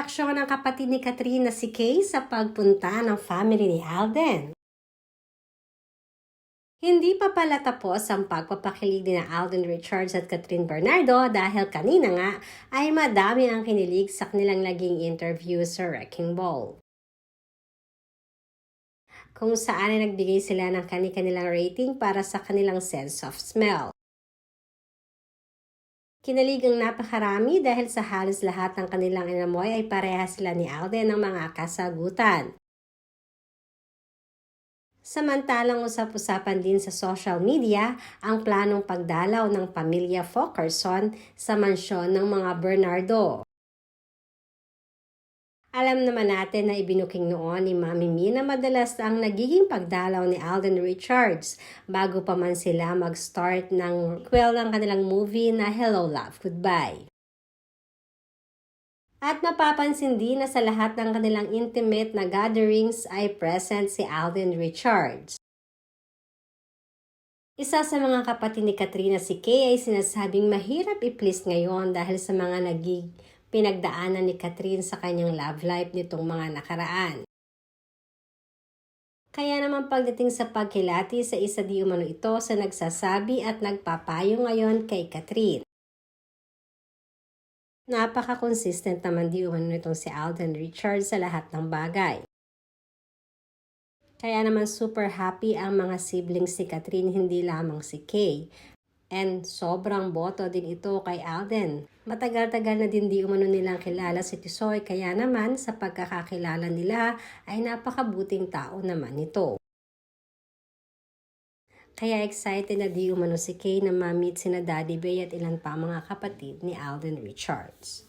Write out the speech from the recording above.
reaksyon ng kapatid ni Catherine na si Kay sa pagpunta ng family ni Alden. Hindi pa pala tapos ang pagpapakilig ni Alden Richards at Catherine Bernardo dahil kanina nga ay madami ang kinilig sa kanilang naging interview sa Wrecking Ball. Kung saan ay nagbigay sila ng kanilang rating para sa kanilang sense of smell. Kinalig ang napakarami dahil sa halos lahat ng kanilang inamoy ay parehas sila ni Alden ng mga kasagutan. Samantalang usap-usapan din sa social media ang planong pagdalaw ng pamilya Fulkerson sa mansyon ng mga Bernardo. Alam naman natin na ibinuking noon ni Mami Mi na madalas ang nagiging pagdalaw ni Alden Richards bago pa man sila mag-start ng sequel ng kanilang movie na Hello Love, Goodbye. At mapapansin din na sa lahat ng kanilang intimate na gatherings ay present si Alden Richards. Isa sa mga kapatid ni Katrina si Kay ay sinasabing mahirap i-please ngayon dahil sa mga naging pinagdaanan ni Catherine sa kanyang love life nitong mga nakaraan. Kaya naman pagdating sa pagkilati sa isa di umano ito sa nagsasabi at nagpapayo ngayon kay Catherine. Napaka-consistent naman di umano nitong si Alden Richards sa lahat ng bagay. Kaya naman super happy ang mga siblings ni Catherine, hindi lamang si Kay. And sobrang boto din ito kay Alden. Matagal-tagal na din di umano nilang kilala si Tisoy, kaya naman sa pagkakakilala nila ay napakabuting tao naman ito. Kaya excited na di umano si Kay na ma-meet sina Daddy Bay at ilan pa mga kapatid ni Alden Richards.